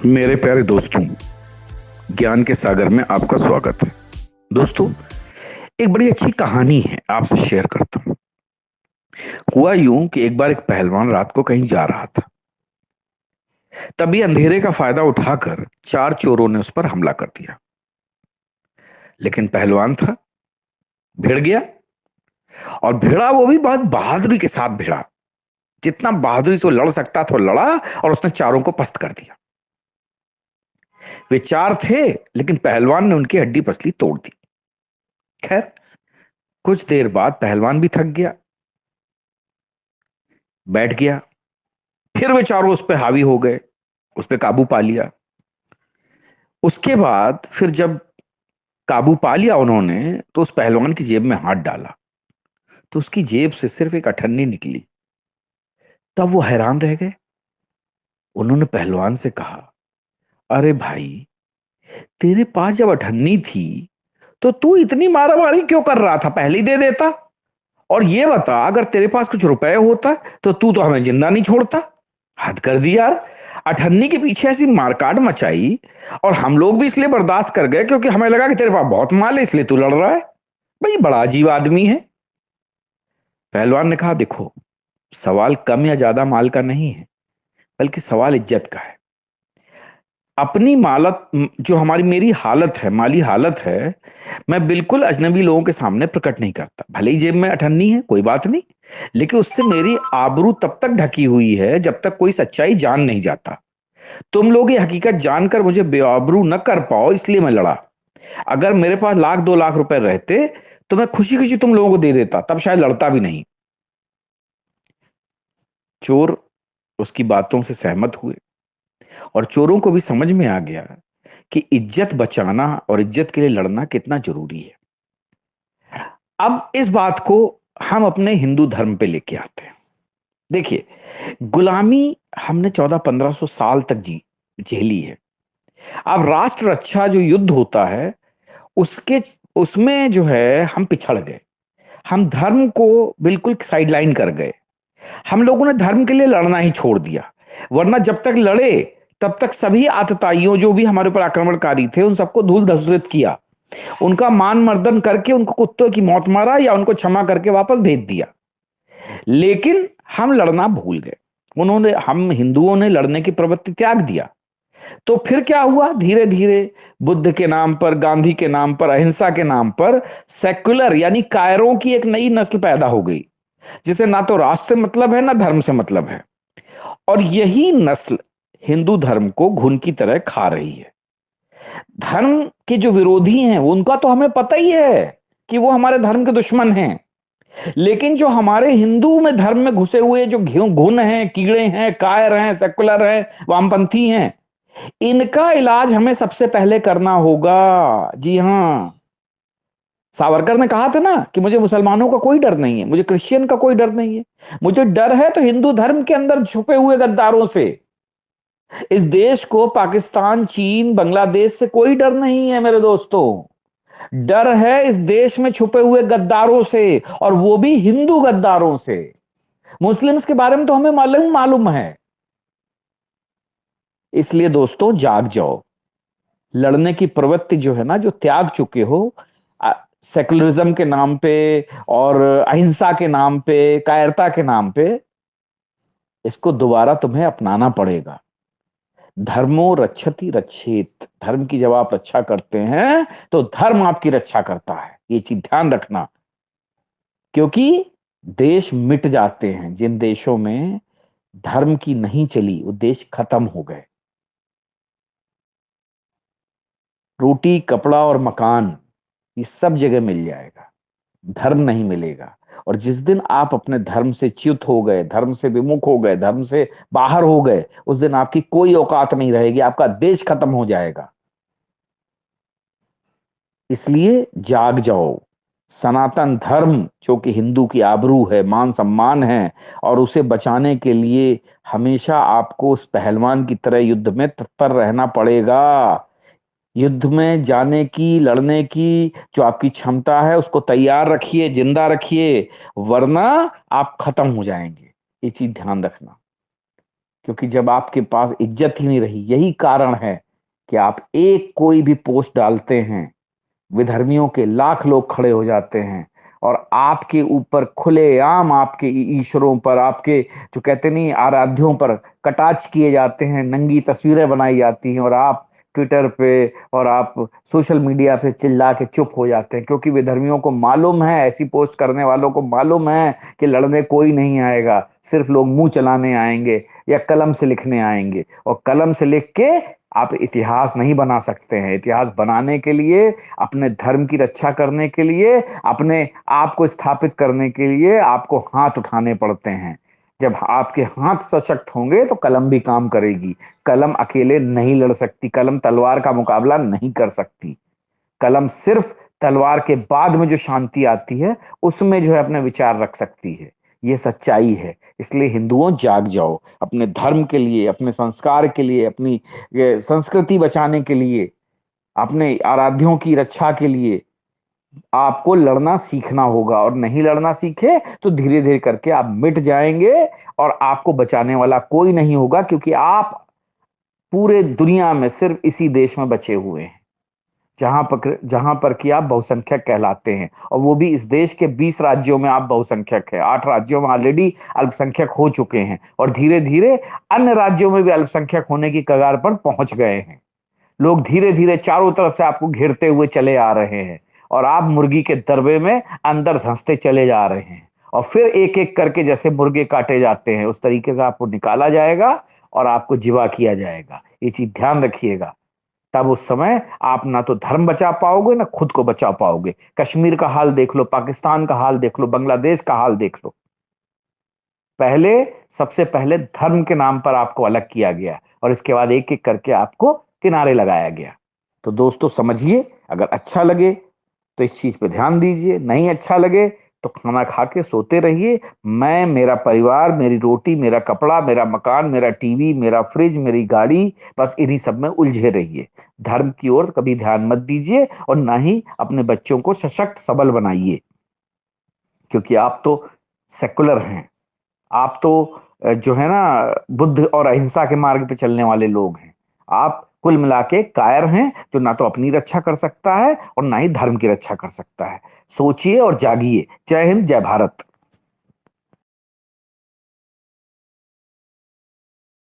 मेरे प्यारे दोस्तों, ज्ञान के सागर में आपका स्वागत है। दोस्तों, एक बड़ी अच्छी कहानी है, आपसे शेयर करता हूँ। हुआ यूं कि एक बार एक पहलवान रात को कहीं जा रहा था। तभी अंधेरे का फायदा उठाकर चार चोरों ने उस पर हमला कर दिया। लेकिन पहलवान था, भिड़ गया। और भिड़ा वो भी बहुत बहादुरी के साथ भिड़ा। जितना बहादुरी से वो लड़ सकता था वो लड़ा, और उसने चारों को पस्त कर दिया। वे चार थे, लेकिन पहलवान ने उनकी हड्डी पसली तोड़ दी। खैर, कुछ देर बाद पहलवान भी थक गया, बैठ गया। फिर वे चारों उस पर हावी हो गए, उस पर काबू पा लिया। उसके बाद फिर जब काबू पा लिया उन्होंने, तो उस पहलवान की जेब में हाथ डाला, तो उसकी जेब से सिर्फ एक अठन्नी निकली। तब वो हैरान रह गए। उन्होंने पहलवान से कहा, अरे भाई, तेरे पास जब अठन्नी थी तो तू इतनी मारामारी क्यों कर रहा था? पहले ही दे देता। और ये बता, अगर तेरे पास कुछ रुपए होता तो हमें जिंदा नहीं छोड़ता। हद कर दी यार। अठन्नी के पीछे ऐसी मारकाट मचाई, और हम लोग भी इसलिए बर्दाश्त कर गए क्योंकि हमें लगा कि तेरे पास बहुत माल है, इसलिए तू लड़ रहा है। भाई, बड़ा अजीब आदमी है। पहलवान ने कहा, देखो, सवाल कम या ज्यादा माल का नहीं है, बल्कि सवाल इज्जत का है। अपनी मालत, जो हमारी मेरी हालत है, माली हालत है, मैं बिल्कुल अजनबी लोगों के सामने प्रकट नहीं करता। भले ही जेब में अठन्नी है, कोई बात नहीं, लेकिन उससे मेरी आबरू तब तक ढकी हुई है जब तक कोई सच्चाई जान नहीं जाता। तुम लोग ये हकीकत जानकर मुझे बेआबरू न कर पाओ, इसलिए मैं लड़ा। अगर मेरे पास लाख 2 लाख रुपए रहते तो मैं खुशी खुशी तुम लोगों को दे देता, तब शायद लड़ता भी नहीं। चोर उसकी बातों से सहमत हुए, और चोरों को भी समझ में आ गया कि इज्जत बचाना और इज्जत के लिए लड़ना कितना जरूरी है। अब इस बात को हम अपने हिंदू धर्म पे लेके आते हैं। देखिए, गुलामी हमने 1400-1500 साल तक जी झेली है। अब राष्ट्र रक्षा जो युद्ध होता है, उसके उसमें जो है हम पिछड़ गए। हम धर्म को बिल्कुल साइडलाइन कर गए। हम लोगों ने धर्म के लिए लड़ना ही छोड़ दिया। वरना जब तक लड़े, तब तक सभी आतताइयों, जो भी हमारे ऊपर आक्रमणकारी थे, उन सबको धूल धूसरित किया। उनका मान मर्दन करके उनको कुत्तों की मौत मारा, या उनको क्षमा करके वापस भेज दिया। लेकिन हम लड़ना भूल गए। हम हिंदुओं ने लड़ने की प्रवृत्ति त्याग दिया। तो फिर क्या हुआ? धीरे धीरे बुद्ध के नाम पर, गांधी के नाम पर, अहिंसा के नाम पर सेक्युलर यानी कायरों की एक नई नस्ल पैदा हो गई, जिसे ना तो राष्ट्र से मतलब है, ना धर्म से मतलब है। और यही नस्ल हिंदू धर्म को घुन की तरह खा रही है। धर्म के जो विरोधी हैं, उनका तो हमें पता ही है कि वो हमारे धर्म के दुश्मन हैं। लेकिन जो हमारे हिंदू में धर्म में घुसे हुए जो घुन हैं, कीड़े हैं, कायर हैं, सेकुलर हैं, वामपंथी हैं, इनका इलाज हमें सबसे पहले करना होगा। जी हां, सावरकर ने कहा था ना कि मुझे मुसलमानों का कोई डर नहीं है, मुझे क्रिश्चियन का कोई डर नहीं है, मुझे डर है तो हिंदू धर्म के अंदर छुपे हुए गद्दारों से। इस देश को पाकिस्तान, चीन, बांग्लादेश से कोई डर नहीं है मेरे दोस्तों। डर है इस देश में छुपे हुए गद्दारों से, और वो भी हिंदू गद्दारों से। मुस्लिम्स के बारे में तो हमें मालूम मालूम है। इसलिए दोस्तों, जाग जाओ। लड़ने की प्रवृत्ति जो है ना, जो त्याग चुके हो सेकुलरिज्म के नाम पे, और अहिंसा के नाम पे, कायरता के नाम पे, इसको दोबारा तुम्हें अपनाना पड़ेगा। धर्मो रक्षति रक्षेत। धर्म की जब आप रक्षा करते हैं तो धर्म आपकी रक्षा करता है, ये चीज ध्यान रखना। क्योंकि देश मिट जाते हैं जिन देशों में धर्म की नहीं चली, वो देश खत्म हो गए। रोटी, कपड़ा और मकान, ये सब जगह मिल जाएगा, धर्म नहीं मिलेगा। और जिस दिन आप अपने धर्म से च्युत हो गए, धर्म से विमुख हो गए, धर्म से बाहर हो गए, उस दिन आपकी कोई औकात नहीं रहेगी, आपका देश खत्म हो जाएगा। इसलिए जाग जाओ। सनातन धर्म जो कि हिंदू की आबरू है, मान सम्मान है, और उसे बचाने के लिए हमेशा आपको उस पहलवान की तरह युद्ध में तत्पर रहना पड़ेगा। युद्ध में जाने की, लड़ने की जो आपकी क्षमता है, उसको तैयार रखिए, जिंदा रखिए, वरना आप खत्म हो जाएंगे। ये चीज ध्यान रखना। क्योंकि जब आपके पास इज्जत ही नहीं रही, यही कारण है कि आप एक कोई भी पोस्ट डालते हैं, विधर्मियों के लाख लोग खड़े हो जाते हैं और आपके ऊपर खुलेआम, आपके ईश्वरों पर, आपके जो कहते नहीं आराध्यों पर कटाक्ष किए जाते हैं, नंगी तस्वीरें बनाई जाती हैं, और आप ट्विटर पे और आप सोशल मीडिया पे चिल्ला के चुप हो जाते हैं, क्योंकि विधर्मियों को मालूम है, ऐसी पोस्ट करने वालों को मालूम है कि लड़ने कोई नहीं आएगा, सिर्फ लोग मुंह चलाने आएंगे या कलम से लिखने आएंगे, और कलम से लिख के आप इतिहास नहीं बना सकते हैं। इतिहास बनाने के लिए, अपने धर्म की रक्षा करने के लिए, अपने आप को स्थापित करने के लिए आपको हाथ उठाने पड़ते हैं। जब आपके हाथ सशक्त होंगे तो कलम भी काम करेगी। कलम अकेले नहीं लड़ सकती, कलम तलवार का मुकाबला नहीं कर सकती। कलम सिर्फ तलवार के बाद में जो शांति आती है, उसमें जो है अपने विचार रख सकती है। ये सच्चाई है। इसलिए हिंदुओं, जाग जाओ, अपने धर्म के लिए, अपने संस्कार के लिए, अपनी संस्कृति बचाने के लिए, अपने आराध्यों की रक्षा के लिए आपको लड़ना सीखना होगा। और नहीं लड़ना सीखे तो धीरे धीरे करके आप मिट जाएंगे और आपको बचाने वाला कोई नहीं होगा, क्योंकि आप पूरे दुनिया में सिर्फ इसी देश में बचे हुए हैं जहां पर कि आप बहुसंख्यक कहलाते हैं। और वो भी इस देश के 20 राज्यों में आप बहुसंख्यक है। 8 राज्यों में ऑलरेडी अल्पसंख्यक हो चुके हैं और धीरे धीरे अन्य राज्यों में भी अल्पसंख्यक होने की कगार पर पहुंच गए हैं। लोग धीरे धीरे चारों तरफ से आपको घेरते हुए चले आ रहे हैं और आप मुर्गी के दरबे में अंदर धंसते चले जा रहे हैं। और फिर एक एक करके जैसे मुर्गे काटे जाते हैं, उस तरीके से आपको निकाला जाएगा और आपको जिवा किया जाएगा। ये चीज ध्यान रखिएगा। तब उस समय आप ना तो धर्म बचा पाओगे, ना खुद को बचा पाओगे। कश्मीर का हाल देख लो, पाकिस्तान का हाल देख लो, बांग्लादेश का हाल देख लो। पहले, सबसे पहले धर्म के नाम पर आपको अलग किया गया और इसके बाद एक एक करके आपको किनारे लगाया गया। तो दोस्तों समझिए, अगर अच्छा लगे तो इस चीज पे ध्यान दीजिए, नहीं अच्छा लगे तो खाना खा के सोते रहिए। मैं, मेरा परिवार, मेरी रोटी, मेरा कपड़ा, मेरा मकान, मेरा टीवी, मेरा फ्रिज, मेरी गाड़ी, बस इन्हीं सब में उलझे रहिए। धर्म की ओर कभी ध्यान मत दीजिए और ना ही अपने बच्चों को सशक्त सबल बनाइए, क्योंकि आप तो सेकुलर हैं। आप तो जो है ना, बुद्ध और अहिंसा के मार्ग पे चलने वाले लोग हैं। आप कुल मिला के कायर हैं, जो ना तो अपनी रक्षा कर सकता है और ना ही धर्म की रक्षा कर सकता है। सोचिए और जागिए। जय हिंद, जय भारत।